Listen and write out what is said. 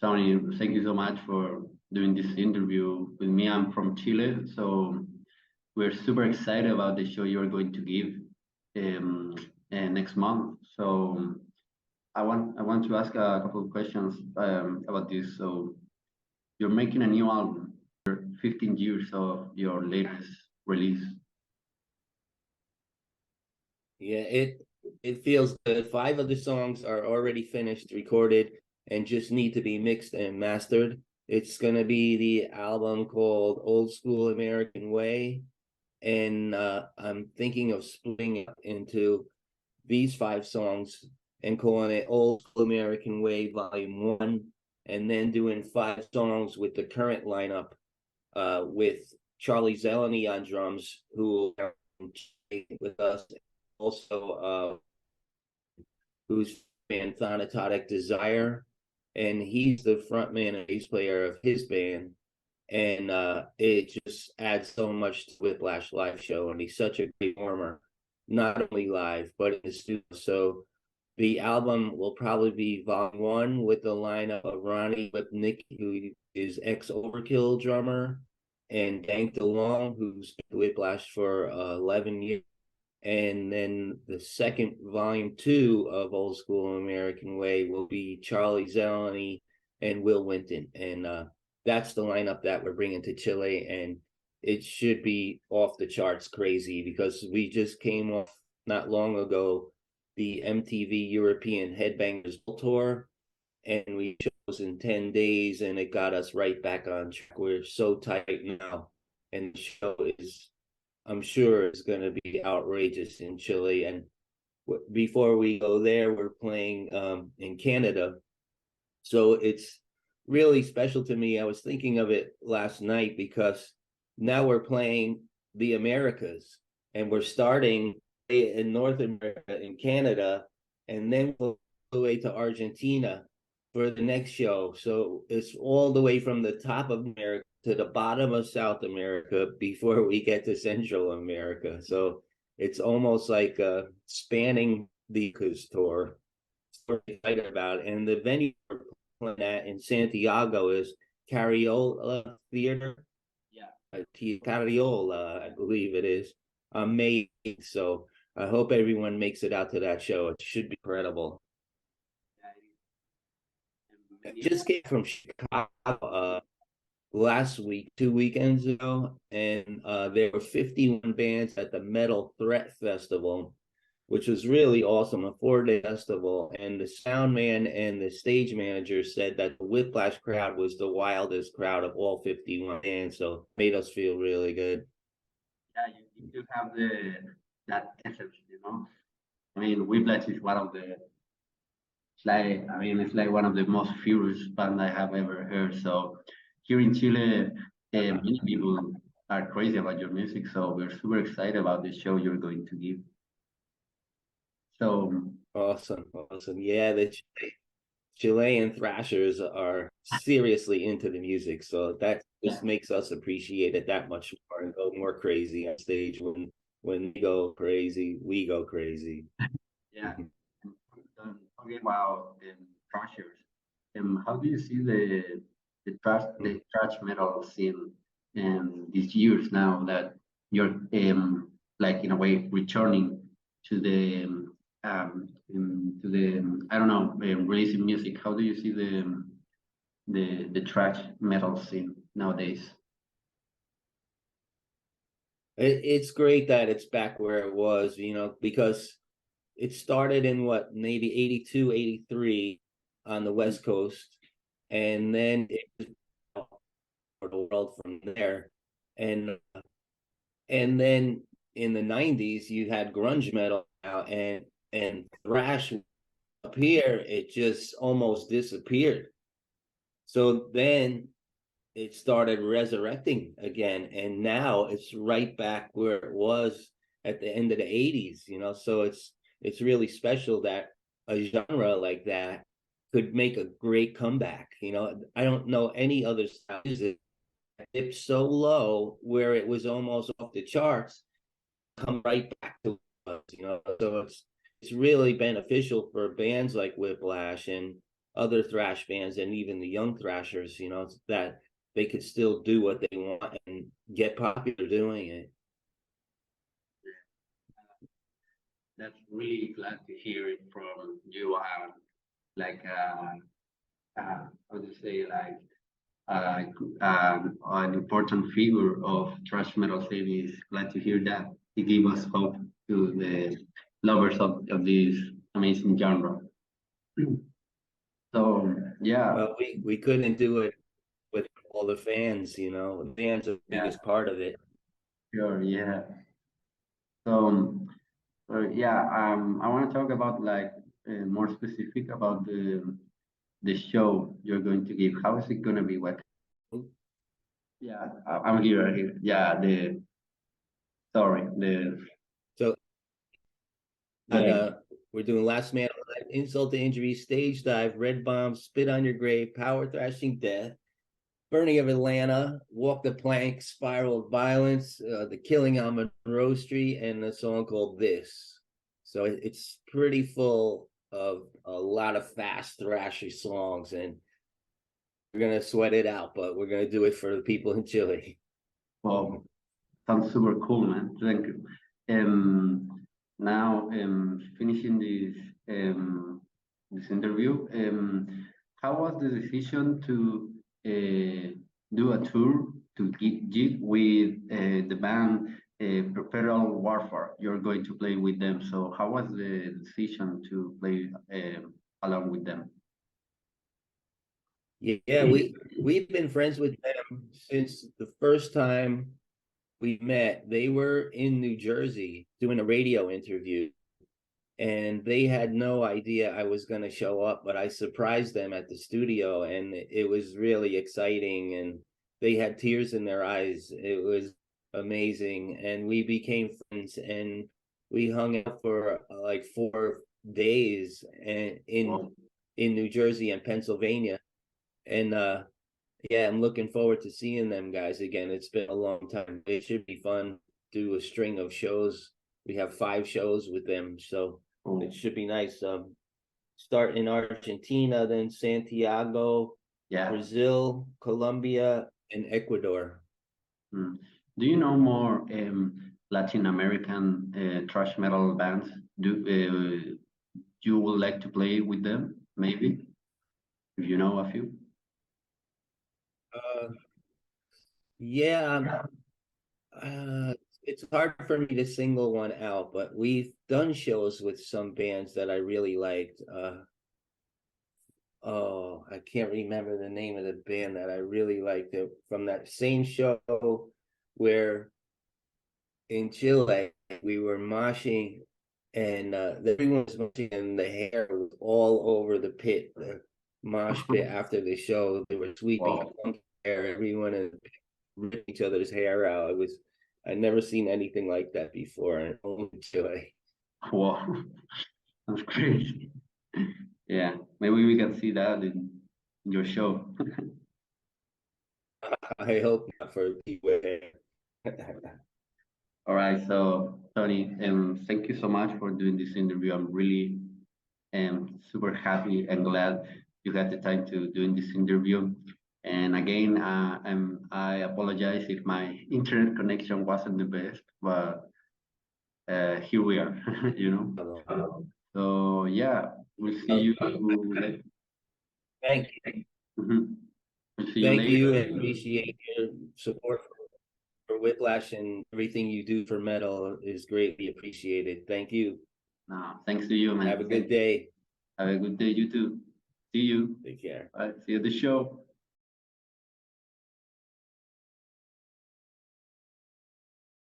Tony, thank you so much for doing this interview with me. I'm from Chile, so we're super excited about the show you're going to give um, next month. So I want to ask a couple of questions about this. So you're making a new album, 15 years of your latest release. Yeah, it feels good. Five of the songs are already finished, recorded, and just need to be mixed and mastered. It's gonna be the album called Old School American Way, and I'm thinking of splitting it into these five songs and calling it Old School American Way Volume One, and then doing five songs with the current lineup, with Charlie Zeleny on drums, who will be with us, also who's band Thanatic Desire, and he's the frontman and bass player of his band. And it just adds so much to Whiplash live show, and he's such a great performer, not only live but in the studio. So the album will probably be volume one with the lineup of Ronnie Lipnick, who is ex Overkill drummer, and Dank DeLong, who's been Whiplash for 11 years. And then the second volume two of Old School American Way will be Charlie Zeleny and Will Winton. And that's the lineup that we're bringing to Chile. And it should be off the charts crazy, because we just came off not long ago the MTV European Headbangers Tour, and we chose in 10 days, and it got us right back on track. We're so tight now, and the show is, I'm sure, is going to be outrageous in Chile. And before we go there, we're playing in Canada. So it's really special to me. I was thinking of it last night, because now we're playing the Americas, and we're starting in North America, in Canada, and then we'll go away to Argentina for the next show. So it's all the way from the top of America to the bottom of South America before we get to Central America. So it's almost like spanning the tour. We're excited about it. And the venue we're playing at in Santiago is Cariola Theater. Yeah, Cariola, I believe it is. May 8th. So I hope everyone makes it out to that show. It should be incredible. I just came from Chicago last week, 2 weekends ago, and there were 51 bands at the Metal Threat Festival, which was really awesome, a 4-day festival. And the sound man and the stage manager said that the Whiplash crowd was the wildest crowd of all 51 bands, so it made us feel really good. Yeah, you have that essence, you know. I mean, Whiplash is one of the it's like one of the most furious band I have ever heard. So here in Chile, many people are crazy about your music. So we're super excited about the show you're going to give. So Awesome. Yeah, the Chilean thrashers are seriously into the music, so that just makes us appreciate it that much more and go more crazy on stage. When we go crazy, we go crazy. Yeah. Talking about thrashers, how do you see the thrash metal scene these years now that you're like in a way returning to the I don't know, releasing music? How do you see the thrash metal scene nowadays? It's great that it's back where it was, because it started in maybe 82, 83 on the West Coast, and then it was for the world from there. And then in the 90s you had grunge metal out, and thrash up here, it just almost disappeared. So then it started resurrecting again, and now it's right back where it was at the end of the 80s. So it's really special that a genre like that could make a great comeback. I don't know any other style music that dipped so low where it was almost off the charts, come right back to us. So it's really beneficial for bands like Whiplash and other thrash bands and even the young thrashers, you know, that they could still do what they want and get popular doing it. That's really glad to hear it from you. Like, how to say, like, an important figure of thrash metal scene. Is glad to hear that. It gives us hope to the lovers of this amazing genre. So yeah, Well, we couldn't do it with all the fans, you know. The fans are the yeah, biggest part of it. sure, yeah. So yeah, I want to talk about like more specific about the show you're going to give. How is it gonna be? What? Yeah, I'm here. I'm here. Yeah, the sorry, So and the we're doing Last Man Alive, Insult to Injury, Stage Dive, Red Bomb, Spit on Your Grave, Power Thrashing Death, Burning of Atlanta, Walk the Plank, Spiral of Violence, The Killing on Monroe Street, and a song called This. So it's pretty full of a lot of fast thrashy songs, and we're gonna sweat it out, but we're gonna do it for the people in Chile. well, sounds super cool, man. Thank you. Now, finishing this interview, how was the decision to do a tour to gig with the band Perpetual Warfare? You're going to play with them. So, how was the decision to play along with them? Yeah, we've been friends with them since the first time we met. They were in New Jersey doing a radio interview, and they had no idea I was going to show up, but I surprised them at the studio, and it was really exciting, and they had tears in their eyes. It was amazing, and we became friends, and we hung out for like 4 days and Wow. in New Jersey and Pennsylvania. And yeah, I'm looking forward to seeing them guys again. It's been a long time. It should be fun. Do a string of shows. We have 5 shows with them, so it should be nice. Start in Argentina, then Santiago, Yeah. Brazil, Colombia, and Ecuador. Mm. Do you know more Latin American thrash metal bands? Do you would like to play with them? Maybe if you know a few. Uh, yeah, it's hard for me to single one out, but we've done shows with some bands that I really liked. Oh, I can't remember the name of the band that I really liked it from that same show where in Chile we were moshing and everyone was moshing and the hair was all over the pit, the mosh pit after the show. They were sweeping Wow. hair, everyone and ripping each other's hair out. I'd never seen anything like that before in Chile. Wow. That's crazy. Yeah, maybe we can see that in your show. I hope not for people. All right, so Tony, thank you so much for doing this interview. I'm really super happy and glad you had the time to doing this interview. And again, I apologize if my internet connection wasn't the best, but here we are, you know. So yeah, we'll see you. Thank you. Mhm. We'll see you Thank you, later. and appreciate your support for Whiplash, and everything you do for metal is greatly appreciated. Thank you. Thanks to you, man. Have a good day. Have a good day, you too. See you. Take care. Bye. See you at the show.